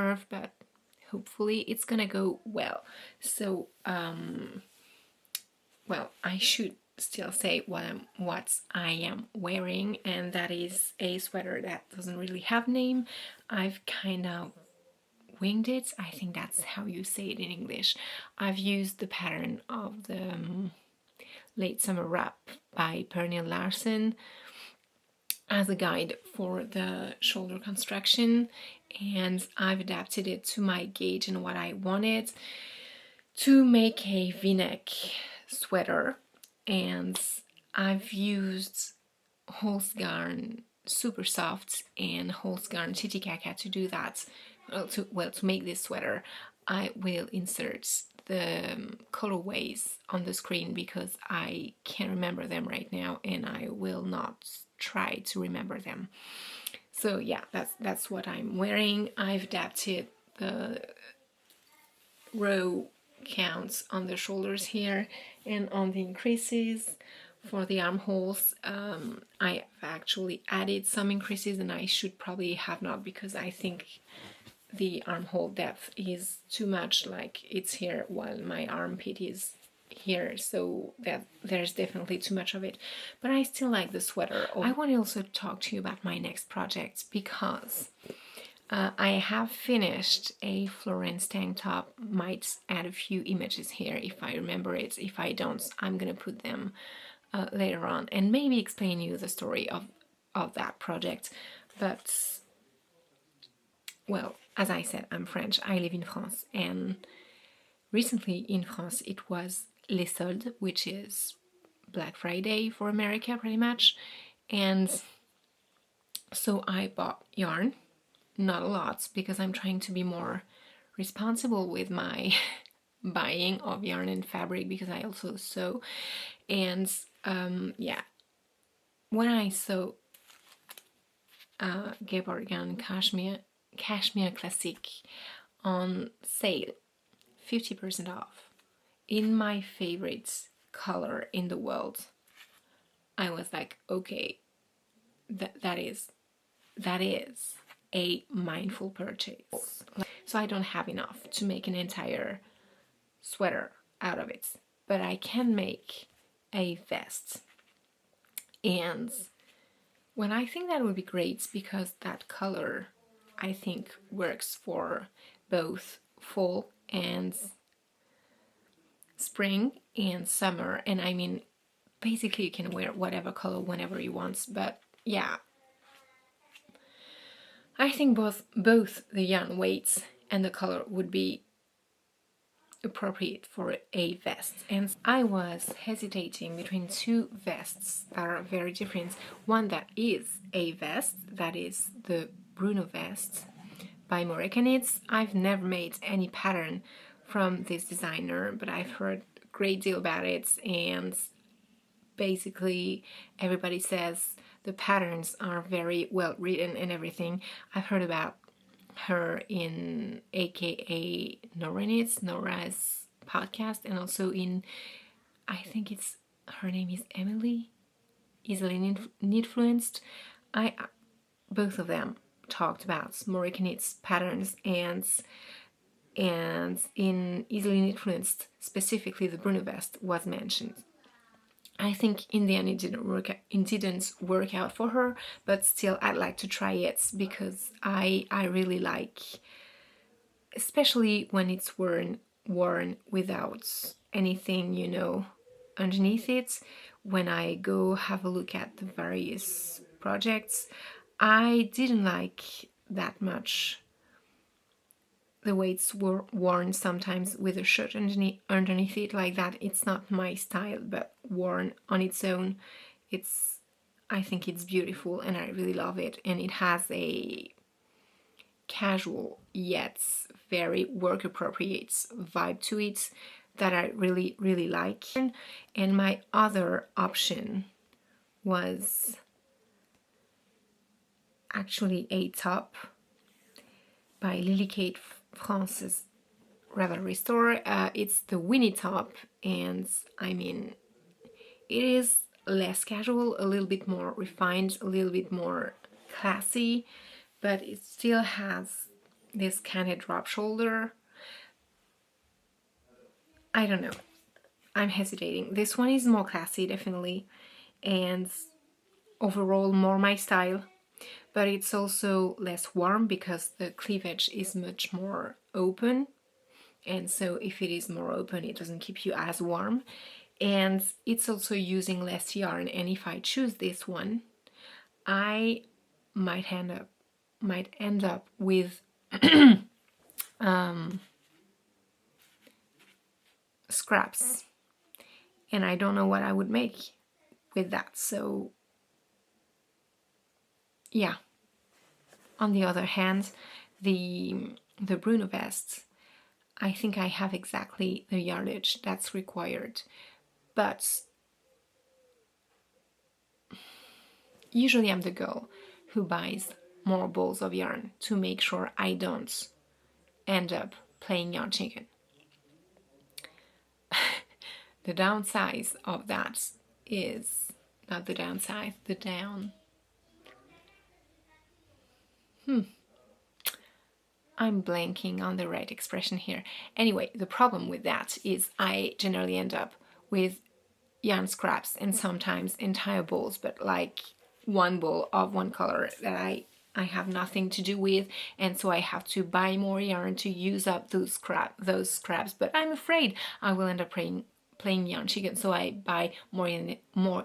curve, but hopefully it's gonna go well. So, well, I should still say what I am wearing, and that is a sweater that doesn't really have a name. I've kind of winged it. I think that's how you say it in English. I've used the pattern of the Late Summer Wrap by Pernille Larsen as a guide for the shoulder construction, and I've adapted it to my gauge and what I wanted to make a v-neck sweater. And I've used Holzgarn Super Soft and Holzgarn Titicaca to do that. To make this sweater. I will insert the colorways on the screen because I can't remember them right now, and I will not try to remember them. So yeah, that's what I'm wearing. I've adapted the row counts on the shoulders here and on the increases. For the armholes, I actually added some increases, and I should probably have not, because I think the armhole depth is too much, like it's here while my armpit is here, so that there's definitely too much of it, but I still like the sweater. I want to also talk to you about my next project, because I have finished a Florence tank top. Might add a few images here if I remember it. If I don't, I'm gonna put them later on, and maybe explain you the story of that project. But well, as I said, I'm French. I live in France, and recently in France it was Les Soldes, which is Black Friday for America, pretty much. And so I bought yarn, not a lot, because I'm trying to be more responsible with my buying of yarn and fabric, because I also sew. And yeah, when I saw Gabardine Cashmere Classic on sale, 50% off, in my favorite color in the world, I was like, okay, that is a mindful purchase. So I don't have enough to make an entire sweater out of it, but I can make a vest. And when I think that would be great, because that color I think works for both fall and spring and summer. And I mean, basically you can wear whatever color whenever you want, but yeah, I think both the yarn weights and the color would be appropriate for a vest. And I was hesitating between two vests that are very different. One that is a vest, that is the Bruno vest by Moreka Knits. I've never made any pattern from this designer, but I've heard a great deal about it, and basically everybody says the patterns are very well written and everything. I've heard about her in aka Nora Knits, Nora's podcast, and also in, I think it's, her name is Emily, Easily Influenced. Both of them talked about Moreka Knits patterns, and in Easily Influenced specifically the Bruno vest was mentioned. I think in the end it didn't work out for her, but still I'd like to try it, because I really like, especially when it's worn without anything, you know, underneath it. When I go have a look at the various projects, I didn't like that much the way it's worn sometimes with a shirt underneath it like that. It's not my style, but worn on its own, I think it's beautiful and I really love it, and it has a casual yet very work appropriate vibe to it that I really like. And my other option was actually a top by Lily Kate France's Ravelry store. It's the Winnie top, and I mean, it is less casual, a little bit more refined, a little bit more classy, but it still has this kind of drop shoulder. I don't know. I'm hesitating. This one is more classy, definitely, and overall more my style, but it's also less warm because the cleavage is much more open, and so if it is more open, it doesn't keep you as warm, and it's also using less yarn. And if I choose this one, I might end up with scraps, and I don't know what I would make with that. So yeah. On the other hand, the Bruno vests, I think I have exactly the yardage that's required, but usually I'm the girl who buys more balls of yarn to make sure I don't end up playing yarn chicken. The downside of that is not the downside, the down. I'm blanking on the right expression here. Anyway, the problem with that is I generally end up with yarn scraps and sometimes entire balls, but like one ball of one color that I have nothing to do with, and so I have to buy more yarn to use up those scraps. But I'm afraid I will end up playing yarn chicken, so I buy more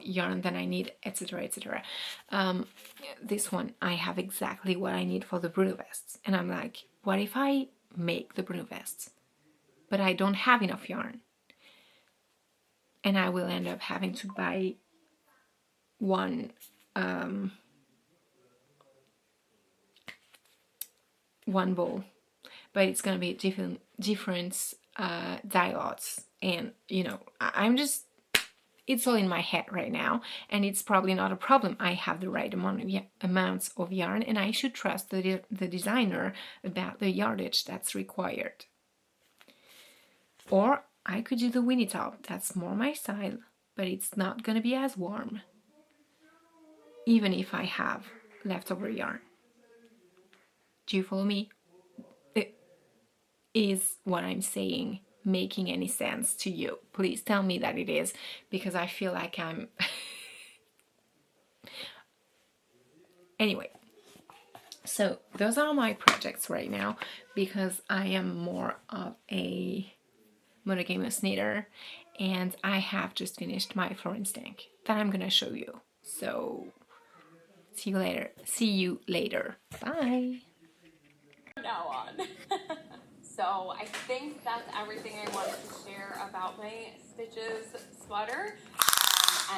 yarn than I need, etc., etc. This one, I have exactly what I need for the Bruno vests, and I'm like, what if I make the Bruno vests, but I don't have enough yarn? And I will end up having to buy one ball, but it's gonna be different dye lots, and you know, I'm just, it's all in my head right now, and it's probably not a problem. I have the right amounts of yarn, and I should trust the designer about the yardage that's required. Or I could do the Winnie top. That's more my style, but it's not gonna be as warm, even if I have leftover yarn. Do you follow me? Is what I'm saying making any sense to you? Please tell me that it is, because I feel like I'm... Anyway, so those are my projects right now, because I am more of a monogamous knitter, and I have just finished my Florence tank that I'm gonna show you. So see you later. Bye. Now on. So I think that's everything I wanted to share about my Stitches sweater.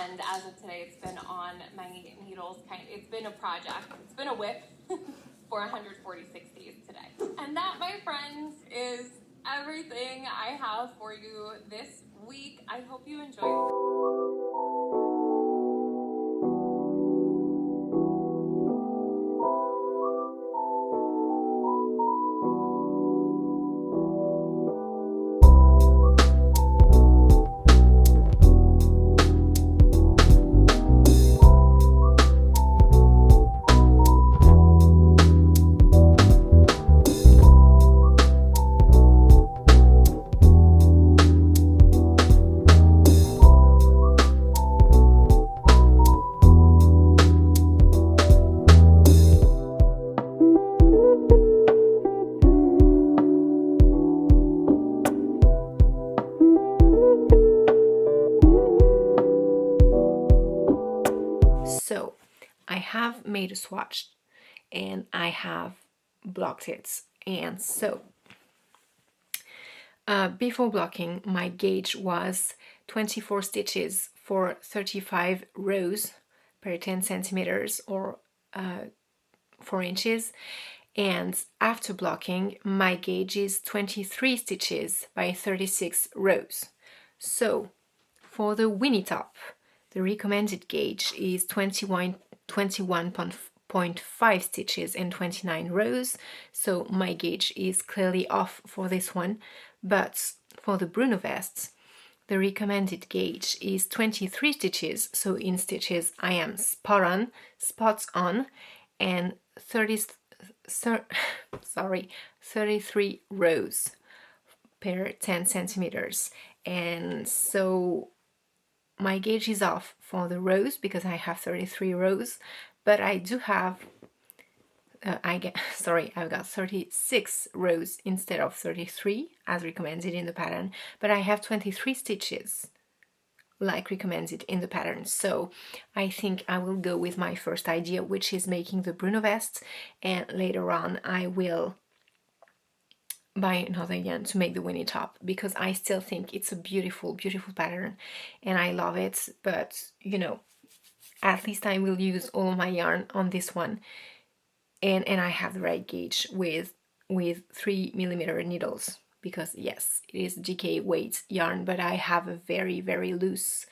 And as of today, it's been on my needles. It's been a project. It's been a whip for 146 days today. And that, my friends, is everything I have for you this week. I hope you enjoyed. So I have made a swatch and I have blocked it, and so before blocking, my gauge was 24 stitches for 35 rows per 10 centimeters or 4 inches, and after blocking my gauge is 23 stitches by 36 rows. So for the Winnie top, the recommended gauge is 21.5 stitches and 29 rows, so my gauge is clearly off for this one. But for the Bruno vests, the recommended gauge is 23 stitches, so in stitches I am spots on, and 33 rows per 10 centimeters. And so my gauge is off for the rows because I have 33 rows, but I do have I've got 36 rows instead of 33 as recommended in the pattern, but I have 23 stitches like recommended in the pattern. So I think I will go with my first idea, which is making the Bruno vest, and later on I will buy another yarn to make the Winnie top, because I still think it's a beautiful pattern and I love it. But you know, at least I will use all of my yarn on this one, and I have the right gauge with 3mm needles, because yes, it is DK weight yarn, but I have a very loose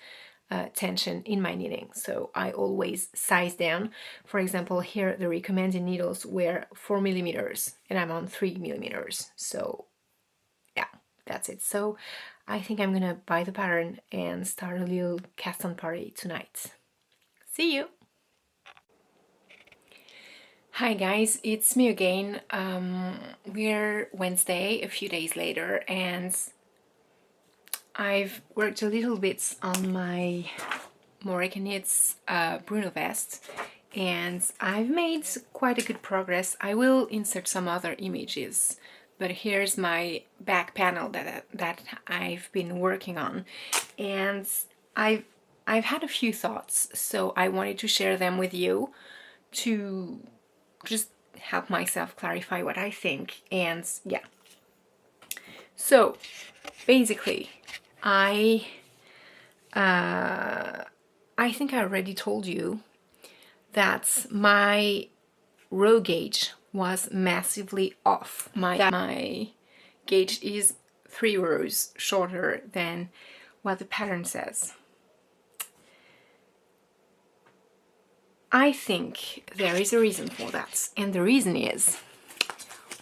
tension in my knitting, so I always size down. For example, here the recommended needles were 4mm and I'm on 3mm, so yeah, that's it. So I think I'm gonna buy the pattern and start a little cast on party tonight. See you! Hi guys, it's me again. We're Wednesday, a few days later, and I've worked a little bit on my Morika Knits Bruno vest, and I've made quite a good progress. I will insert some other images, but here's my back panel that I've been working on, and I've had a few thoughts, so I wanted to share them with you to just help myself clarify what I think. And yeah, so basically I think I already told you that my row gauge was massively off. My gauge is 3 rows shorter than what the pattern says. I think there is a reason for that, and the reason is,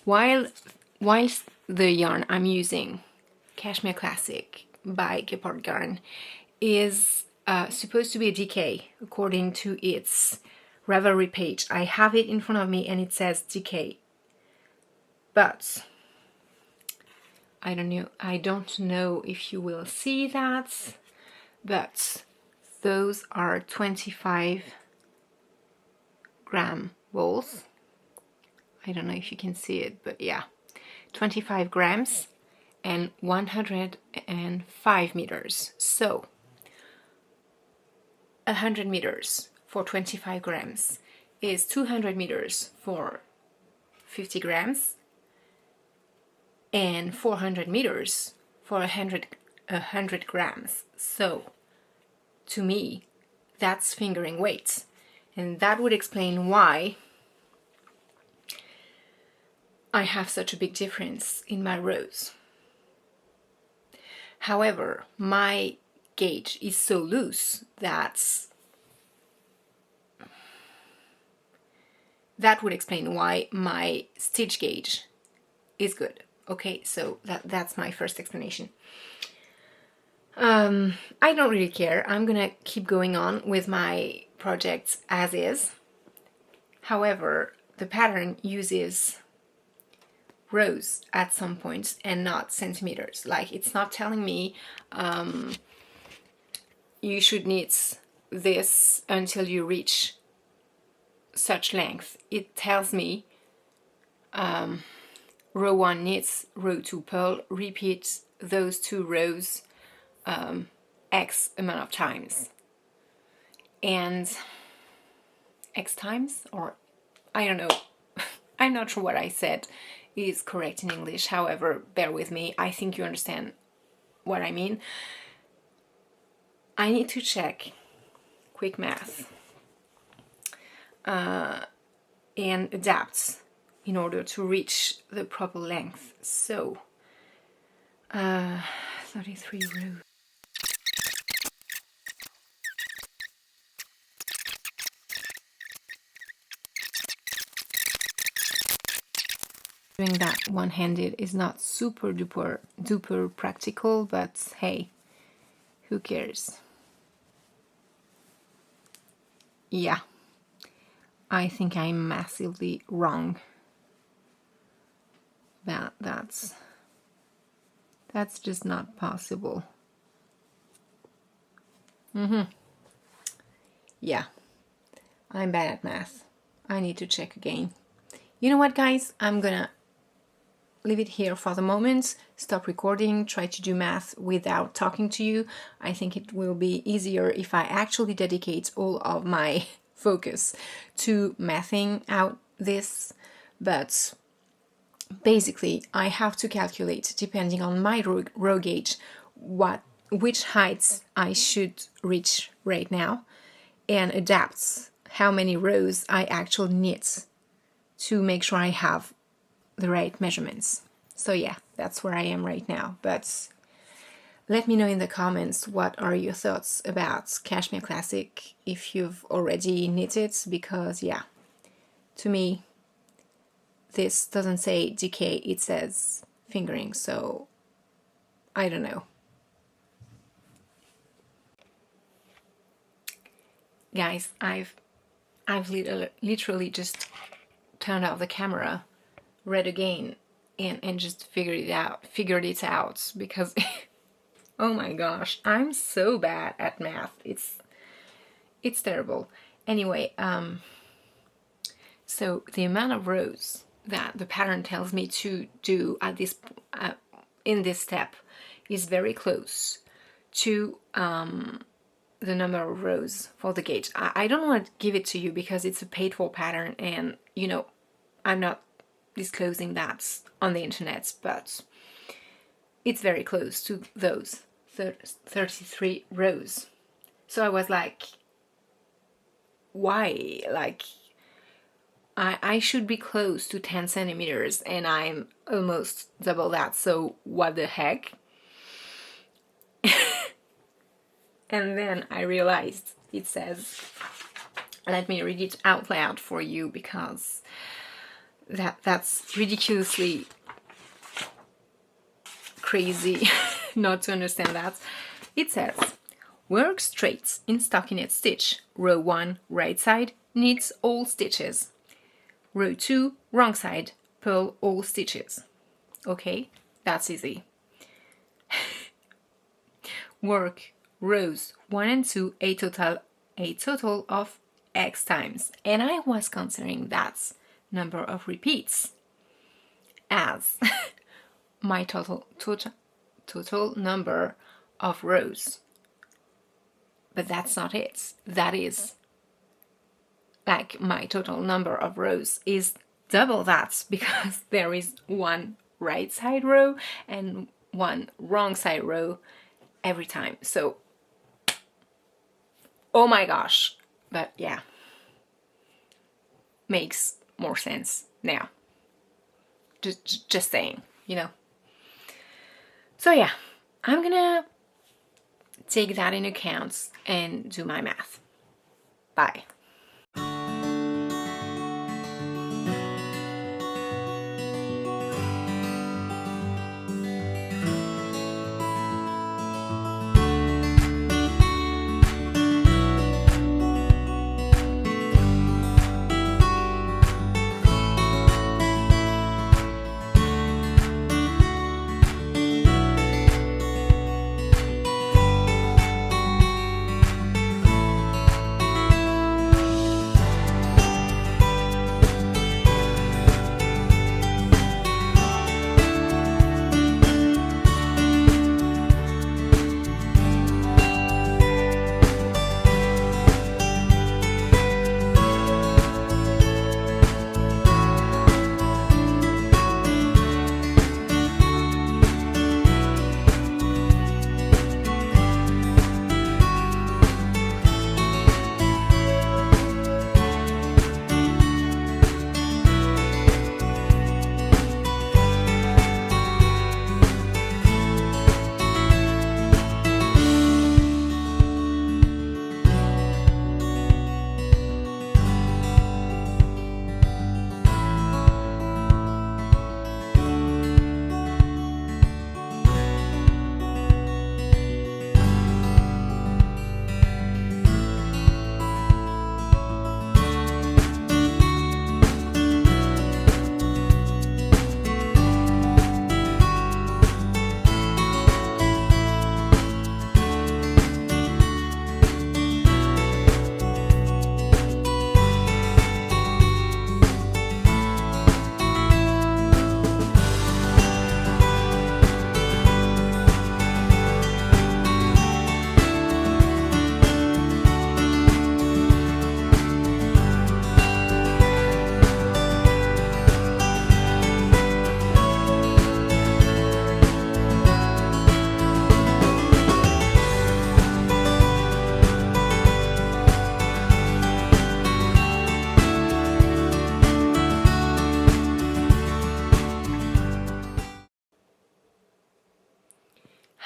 whilst the yarn I'm using, Cashmere Classic by Gepard Yarn, is supposed to be a DK according to its Ravelry page. I have it in front of me and it says DK, but I don't know if you will see that, but those are 25 gram balls. I don't know if you can see it, but yeah, 25 grams and 105 meters. So 100 meters for 25 grams is 200 meters for 50 grams and 400 meters for 100 grams. So to me, that's fingering weight. And that would explain why I have such a big difference in my rows. However, my gauge is so loose that would explain why my stitch gauge is good. Okay, so that's my first explanation. I don't really care. I'm gonna keep going on with my project as is. However, the pattern uses rows at some points and not centimeters. Like, it's not telling me you should knit this until you reach such length. It tells me row 1 knits, row 2 purl, repeat those 2 rows X amount of times. And X times, or I don't know, I'm not sure what I said is correct in English. However, bear with me, I think you understand what I mean. I need to check, quick math, and adapt in order to reach the proper length. So 33 rows. Doing that one-handed is not super duper practical, but hey, who cares? Yeah, I think I'm massively wrong. That's just not possible. Yeah, I'm bad at math. I need to check again. You know what, guys? I'm gonna leave it here for the moment, stop recording, try to do math without talking to you. I think it will be easier if I actually dedicate all of my focus to mathing out this. But basically, I have to calculate, depending on my row gauge, which heights I should reach right now, and adapt how many rows I actually need to make sure I have the right measurements. So yeah, that's where I am right now. But let me know in the comments what are your thoughts about Cashmere Classic, if you've already knitted, because yeah, to me this doesn't say decay, it says fingering, so I don't know. Guys, I've literally just turned off the camera, read again, and just figured it out because oh my gosh, I'm so bad at math. It's terrible. Anyway, so the amount of rows that the pattern tells me to do at this in this step is very close to the number of rows for the gauge. I don't want to give it to you because it's a paid for pattern, and you know, I'm not disclosing that on the internet, but it's very close to those 33 rows. So I was like, why? Like, I should be close to 10 centimeters and I'm almost double that, so what the heck? And then I realized it says, let me read it out loud for you because that's ridiculously crazy not to understand that. It says, work straight in stockinette stitch. Row 1, right side, knit all stitches. Row 2, wrong side, purl all stitches. Okay, that's easy. Work rows 1 and 2 a total of X times, and I was considering that number of repeats as my total number of rows, but that's not it. That is, like, my total number of rows is double that because there is one right side row and one wrong side row every time. So oh my gosh, but yeah, makes more sense now. Just saying, you know. So yeah, I'm gonna take that into account and do my math. Bye.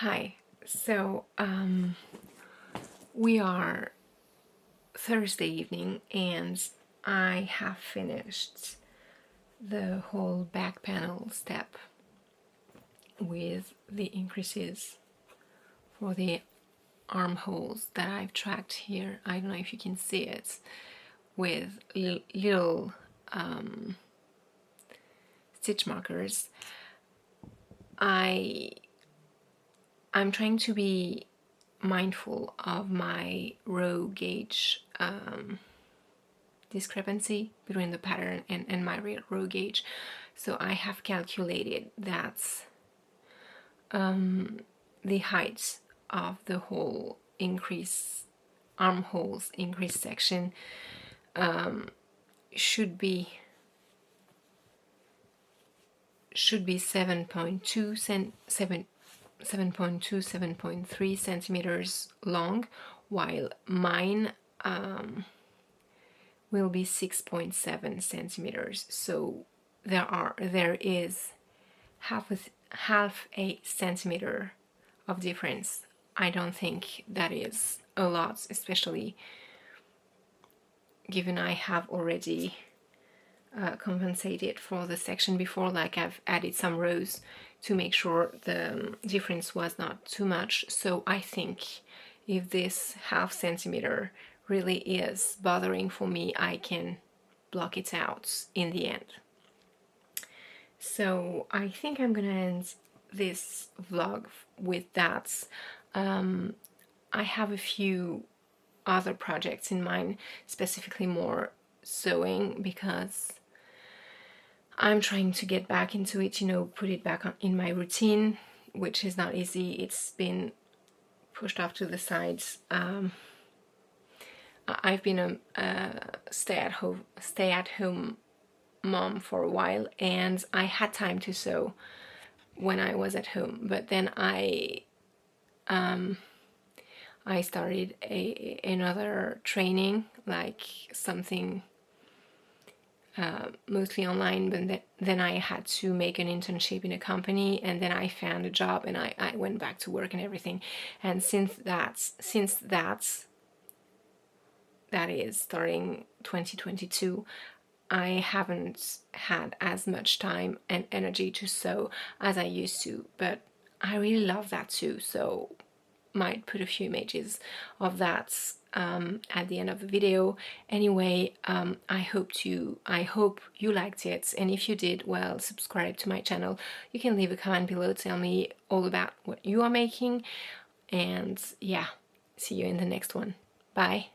Hi. So we are Thursday evening and I have finished the whole back panel step with the increases for the armholes that I've tracked here. I don't know if you can see it, with little stitch markers. I'm trying to be mindful of my row gauge discrepancy between the pattern and my real row gauge. So I have calculated that the height of the whole increase armholes increase section should be 7.3 centimeters long, while mine will be 6.7 centimeters. So there is half a centimeter of difference. I don't think that is a lot, especially given I have already compensated for the section before, like I've added some rows to make sure the difference was not too much. So I think if this half centimeter really is bothering for me, I can block it out in the end. So I think I'm gonna end this vlog with that. I have a few other projects in mind, specifically more sewing, because I'm trying to get back into it, put it back in my routine, which is not easy. It's been pushed off to the sides. I've been a stay-at-home mom for a while, and I had time to sew when I was at home, but then I started another training, like something mostly online, but then I had to make an internship in a company, and then I found a job and I went back to work and everything. And since that is starting 2022, I haven't had as much time and energy to sew as I used to, but I really love that too, so might put a few images of that at the end of the video. Anyway, I hope you liked it, and if you did, well, subscribe to my channel. You can leave a comment below, tell me all about what you are making, and yeah, see you in the next one. Bye.